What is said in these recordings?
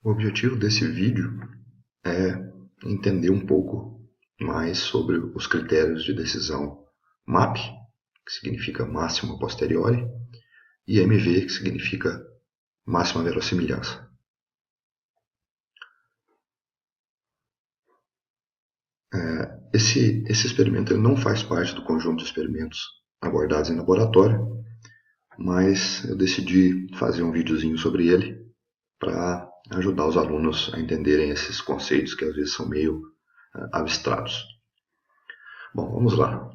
O objetivo desse vídeo é entender um pouco mais sobre os critérios de decisão MAP, que significa máxima posteriori, e MV, que significa máxima verossimilhança. Esse experimento ele não faz parte do conjunto de experimentos abordados em laboratório, mas eu decidi fazer um videozinho sobre ele para ajudar os alunos a entenderem esses conceitos que às vezes são meio abstratos. Bom, vamos lá.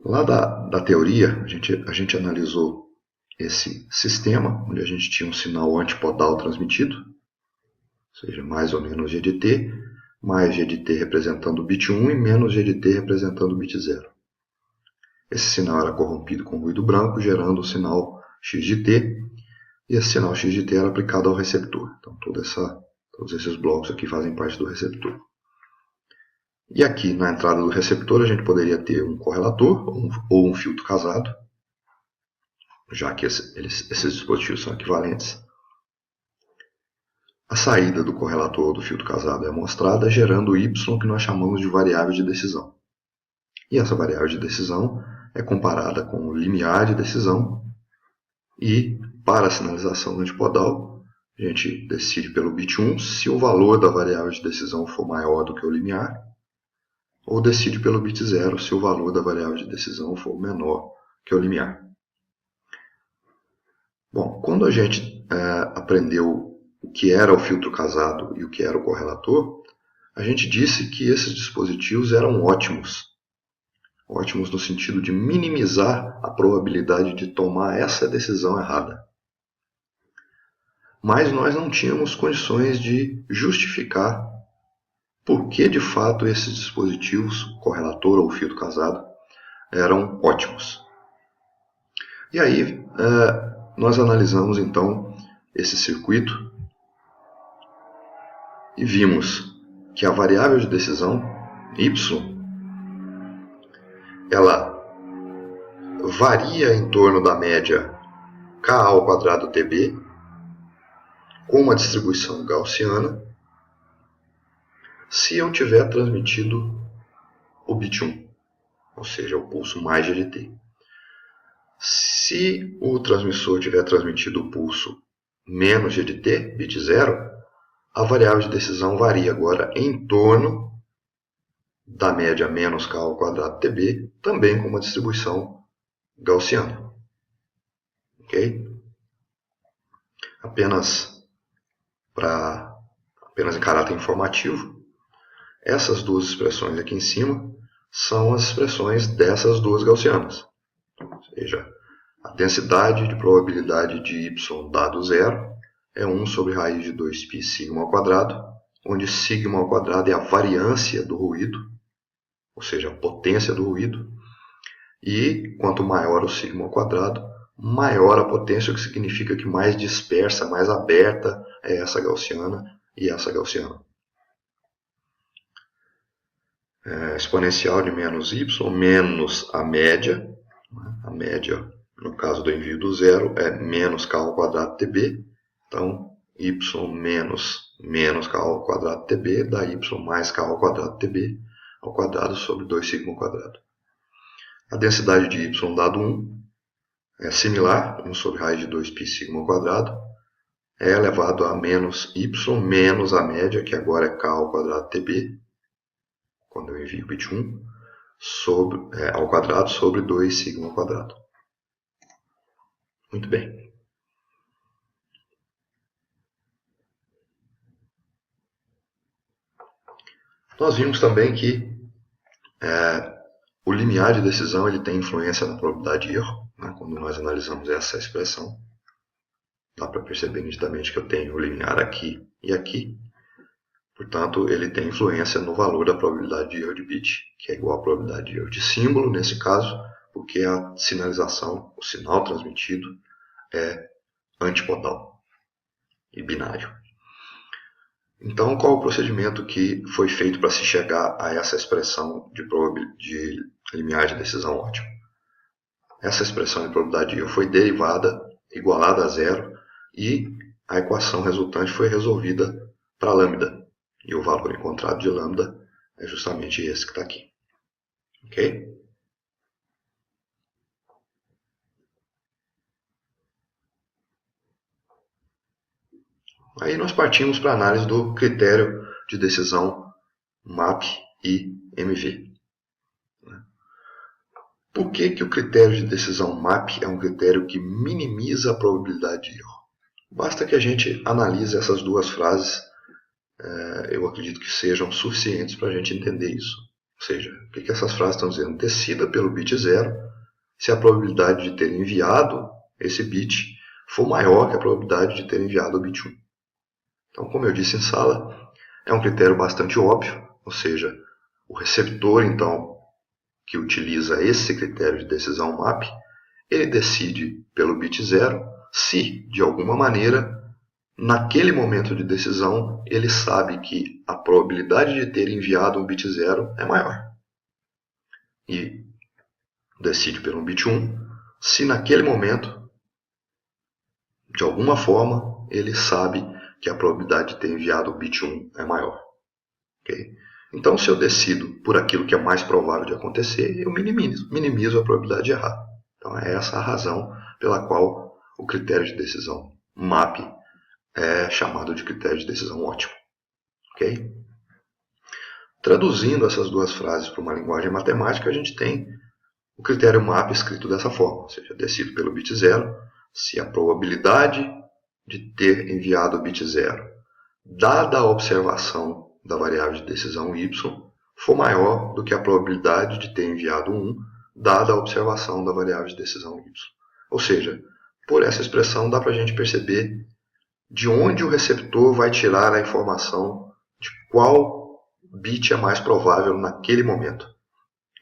Lá da teoria, a gente analisou esse sistema, onde a gente tinha um sinal antipodal transmitido, ou seja, mais ou menos G de T, mais G de T representando o bit 1 e menos G de T representando o bit 0. Esse sinal era corrompido com ruído branco, gerando o sinal X de T, e esse sinal X de T era aplicado ao receptor. Então, todos esses blocos aqui fazem parte do receptor. E aqui, na entrada do receptor, a gente poderia ter um correlator ou um filtro casado, já que esses dispositivos são equivalentes. A saída do correlator ou do filtro casado é mostrada gerando y, que nós chamamos de variável de decisão. E essa variável de decisão é comparada com o limiar de decisão e, para a sinalização antipodal, a gente decide pelo bit 1 se o valor da variável de decisão for maior do que o limiar, ou decide pelo bit 0 se o valor da variável de decisão for menor que o limiar. Bom, quando a gente aprendeu o que era o filtro casado e o que era o correlator, a gente disse que esses dispositivos eram ótimos. Ótimos no sentido de minimizar a probabilidade de tomar essa decisão errada. Mas nós não tínhamos condições de justificar por que de fato esses dispositivos, correlator ou filtro casado, eram ótimos. E aí nós analisamos então esse circuito e vimos que a variável de decisão, y, ela varia em torno da média k ao quadrado TB com uma distribuição gaussiana se eu tiver transmitido o bit 1, ou seja, o pulso mais G de T. Se o transmissor tiver transmitido o pulso menos G de T, bit 0, a variável de decisão varia agora em torno da média menos k ao quadrado TB, também com uma distribuição gaussiana. Ok? Apenas em caráter informativo, essas duas expressões aqui em cima são as expressões dessas duas gaussianas. Ou seja, a densidade de probabilidade de y dado 0 é 1 sobre raiz de 2π sigma ao quadrado, onde sigma ao quadrado é a variância do ruído, ou seja, a potência do ruído, e quanto maior o sigma ao quadrado, maior a potência, o que significa que mais dispersa, mais aberta é essa gaussiana e essa gaussiana. Exponencial de menos y menos a média no caso do envio do zero é menos k ao quadrado TB, então y menos k ao quadrado TB dá y mais k ao quadrado TB ao quadrado sobre 2 sigma ao quadrado. A densidade de y dado 1 é similar, 1 sobre raiz de 2π sigma ao quadrado, é elevado a menos y menos a média, que agora é k ao quadrado TB, quando eu envio o bit 1, ao quadrado sobre 2 sigma ao quadrado. Muito bem. Nós vimos também que o limiar de decisão ele tem influência na probabilidade de erro, né? Quando nós analisamos essa expressão, dá para perceber nitidamente que eu tenho o limiar aqui e aqui. Portanto, ele tem influência no valor da probabilidade de erro de bit, que é igual à probabilidade de erro de símbolo, nesse caso, porque a sinalização, o sinal transmitido, é antipodal e binário. Então, qual o procedimento que foi feito para se chegar a essa expressão de limiar de decisão ótima? Essa expressão de probabilidade de erro foi derivada, igualada a zero, e a equação resultante foi resolvida para lambda. E o valor encontrado de lambda é justamente esse que está aqui. Ok? Aí nós partimos para a análise do critério de decisão MAP e MV. Por que o critério de decisão MAP é um critério que minimiza a probabilidade de erro? Basta que a gente analise essas duas frases, eu acredito que sejam suficientes para a gente entender isso. Ou seja, o que essas frases estão dizendo? Decida pelo bit 0 se a probabilidade de ter enviado esse bit for maior que a probabilidade de ter enviado o bit 1. Então, como eu disse em sala, é um critério bastante óbvio, ou seja, o receptor, então, que utiliza esse critério de decisão MAP, ele decide pelo bit 0 se, de alguma maneira, naquele momento de decisão, ele sabe que a probabilidade de ter enviado um bit 0 é maior. E decide pelo bit 1 se naquele momento, de alguma forma, ele sabe que a probabilidade de ter enviado o bit 1 é maior. Okay? Então, se eu decido por aquilo que é mais provável de acontecer, eu minimizo a probabilidade de errar. Então, é essa a razão pela qual o critério de decisão MAP é chamado de critério de decisão ótimo. Okay? Traduzindo essas duas frases para uma linguagem matemática, a gente tem o critério MAP escrito dessa forma, ou seja, decido pelo bit 0 se a probabilidade de ter enviado o bit 0, dada a observação da variável de decisão y, for maior do que a probabilidade de ter enviado 1, dada a observação da variável de decisão y. Ou seja, por essa expressão dá para a gente perceber de onde o receptor vai tirar a informação de qual bit é mais provável naquele momento.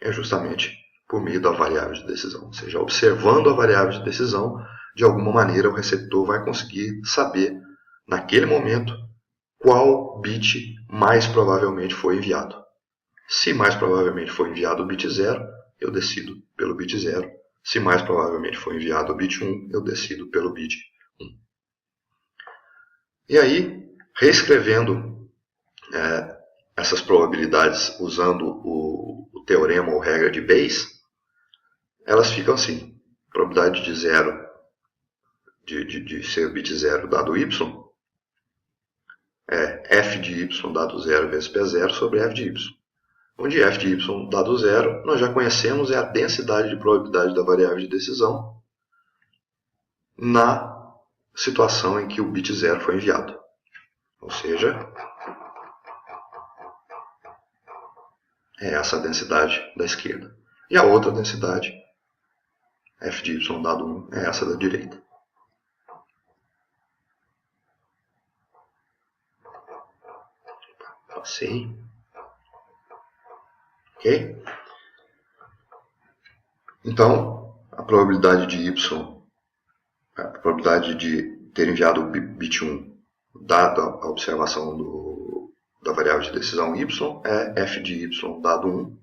É justamente por meio da variável de decisão. Ou seja, observando a variável de decisão, de alguma maneira o receptor vai conseguir saber, naquele momento, qual bit mais provavelmente foi enviado. Se mais provavelmente foi enviado o bit 0, eu decido pelo bit 0. Se mais provavelmente foi enviado o bit 1, eu decido pelo bit 1. E aí, reescrevendo essas probabilidades usando o teorema ou regra de Bayes, elas ficam assim. Probabilidade de zero, de ser bit 0 dado y, é f de y dado 0 vezes p0 sobre f de y. Onde f de y dado 0, nós já conhecemos, é a densidade de probabilidade da variável de decisão na situação em que o bit 0 foi enviado. Ou seja, é essa a densidade da esquerda. E a outra densidade, f de y dado 1, é essa da direita. Passei. Ok? Então, a probabilidade de y, a probabilidade de ter enviado o bit 1, dada a observação da variável de decisão y, é f de y dado 1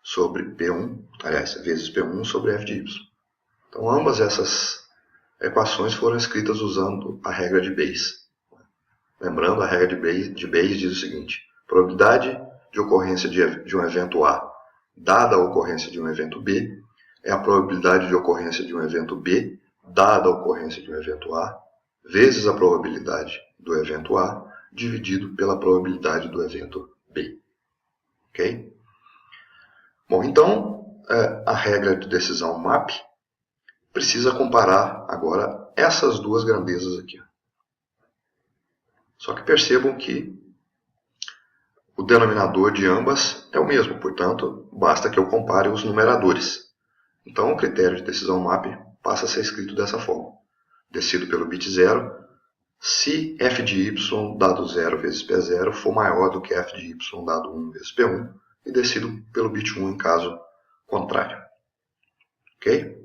sobre P1, aliás, vezes P1 sobre f de y. Então, ambas essas equações foram escritas usando a regra de Bayes. Lembrando, a regra de Bayes diz o seguinte: probabilidade de ocorrência de um evento A dada a ocorrência de um evento B é a probabilidade de ocorrência de um evento B dada a ocorrência de um evento A vezes a probabilidade do evento A dividido pela probabilidade do evento B. Ok? Bom, então, a regra de decisão MAP precisa comparar agora essas duas grandezas aqui. Só que percebam que o denominador de ambas é o mesmo, portanto, basta que eu compare os numeradores. Então, o critério de decisão MAP passa a ser escrito dessa forma. Decido pelo bit 0 se f de y dado 0 vezes p0 for maior do que f de y dado 1 vezes p1 e decido pelo bit 1 em caso contrário. Ok?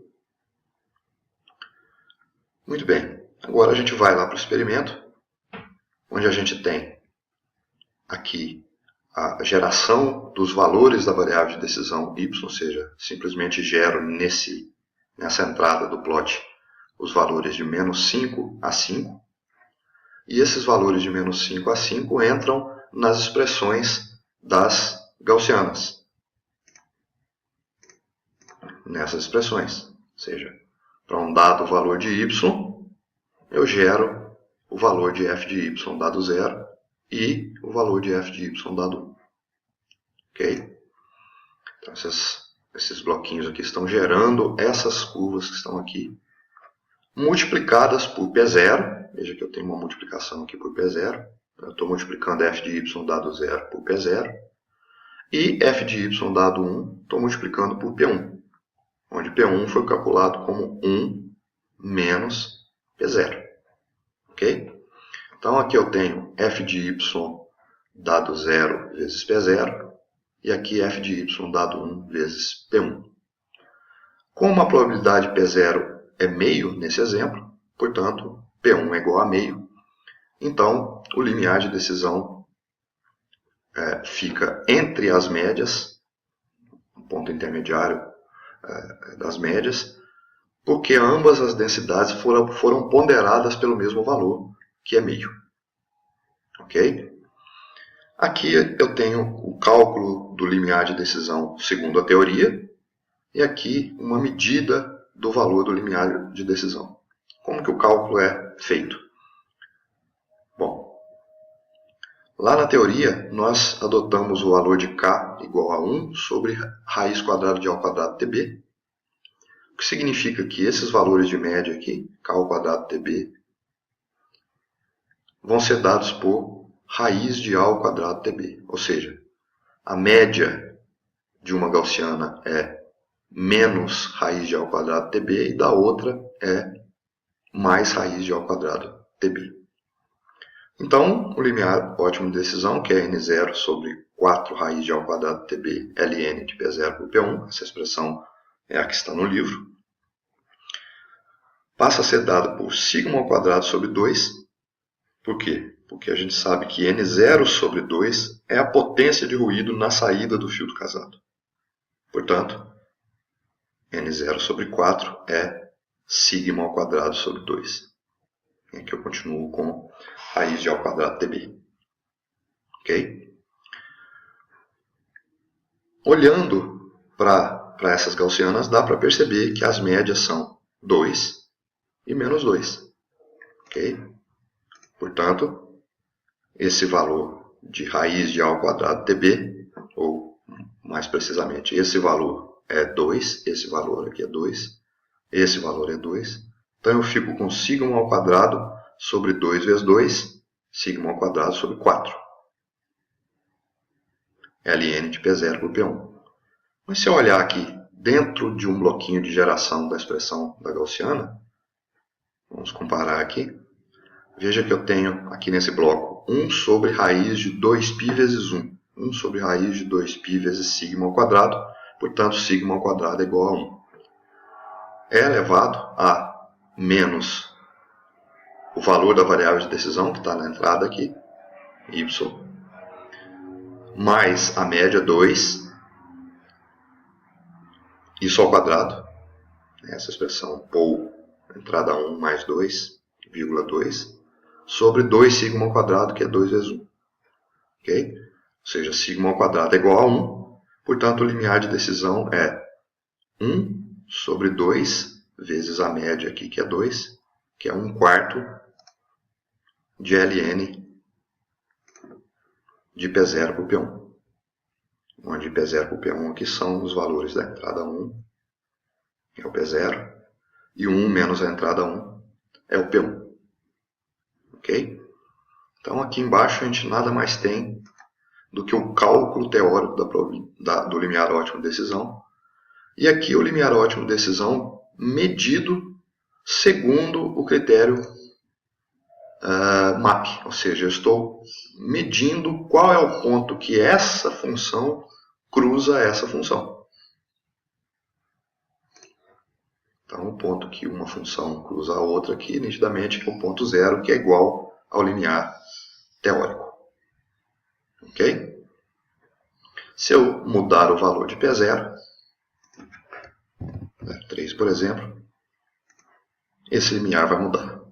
Muito bem. Agora a gente vai lá para o experimento, onde a gente tem aqui a geração dos valores da variável de decisão y, ou seja, simplesmente gero nessa entrada do plot os valores de menos 5 a 5, e esses valores de menos 5 a 5 entram nas expressões das gaussianas. Nessas expressões. Ou seja, para um dado valor de y, eu gero o valor de f de y dado 0 e o valor de f de y dado 1. Ok? Então, esses bloquinhos aqui estão gerando essas curvas que estão aqui, multiplicadas por P0. Veja que eu tenho uma multiplicação aqui por P0. Eu estou multiplicando f de y dado 0 por P0. E f de y dado 1, estou multiplicando por P1. Onde P1 foi calculado como 1 menos P0. Ok? Então, aqui eu tenho f de y dado 0 vezes P0, e aqui f de y dado 1 vezes P1. Como a probabilidade P0 é meio nesse exemplo, portanto, P1 é igual a meio, então o limiar de decisão fica entre as médias, o ponto intermediário das médias, porque ambas as densidades foram ponderadas pelo mesmo valor, que é meio. Ok? Aqui eu tenho o cálculo do limiar de decisão segundo a teoria, e aqui uma medida do valor do limiar de decisão. Como que o cálculo é feito? Bom, lá na teoria, nós adotamos o valor de k igual a 1 sobre raiz quadrada de a ao quadrado tb, o que significa que esses valores de média aqui, k ao quadrado tb, vão ser dados por raiz de a ao quadrado tb. Ou seja, a média de uma gaussiana é menos raiz de a ao quadrado tb, e da outra é mais raiz de a ao quadrado tb. Então, o limiar ótimo de decisão, que é n0 sobre 4 raiz de a ao quadrado tb, ln de P0 por P1, essa expressão é a que está no livro, passa a ser dado por sigma ao quadrado sobre 2. Por quê? Porque a gente sabe que n0 sobre 2 é a potência de ruído na saída do filtro casado. Portanto, n0 sobre 4 é sigma ao quadrado sobre 2. E aqui eu continuo com raiz de a ao quadrado tb. Ok? Olhando para essas gaussianas, dá para perceber que as médias são 2 e menos 2. Ok? Portanto, esse valor de raiz de a ao quadrado tb, ou mais precisamente, esse valor é 2, esse valor aqui é 2, esse valor é 2. Então eu fico com sigma ao quadrado sobre 2 vezes 2, sigma ao quadrado sobre 4. ln de P0 por P1. Mas se eu olhar aqui dentro de um bloquinho de geração da expressão da gaussiana, vamos comparar aqui, veja que eu tenho aqui nesse bloco 1 sobre raiz de 2π vezes 1. 1 sobre raiz de 2π vezes sigma ao quadrado, portanto, sigma ao quadrado é igual a 1. É elevado a menos o valor da variável de decisão, que está na entrada aqui, y, mais a média 2, isso ao quadrado, essa expressão pou, entrada 1 mais 2, vírgula 2, sobre 2 sigma ao quadrado, que é 2 vezes 1. Ok? Ou seja, sigma ao quadrado é igual a 1, portanto, o limiar de decisão é 1 sobre 2 vezes a média aqui, que é 2, que é 1/4 de ln de P0 por P1. Onde P0 por P1 aqui são os valores da entrada 1, que é o P0, e 1 menos a entrada 1 é o P1. Ok? Então, aqui embaixo a gente nada mais tem do que o cálculo teórico do limiar ótimo de decisão. E aqui o limiar ótimo de decisão medido segundo o critério MAP. Ou seja, eu estou medindo qual é o ponto que essa função cruza essa função. Então, o ponto que uma função cruza a outra aqui, nitidamente, é o ponto 0, que é igual ao limiar teórico. Ok? Se eu mudar o valor de P0, 3, por exemplo, esse limiar vai mudar.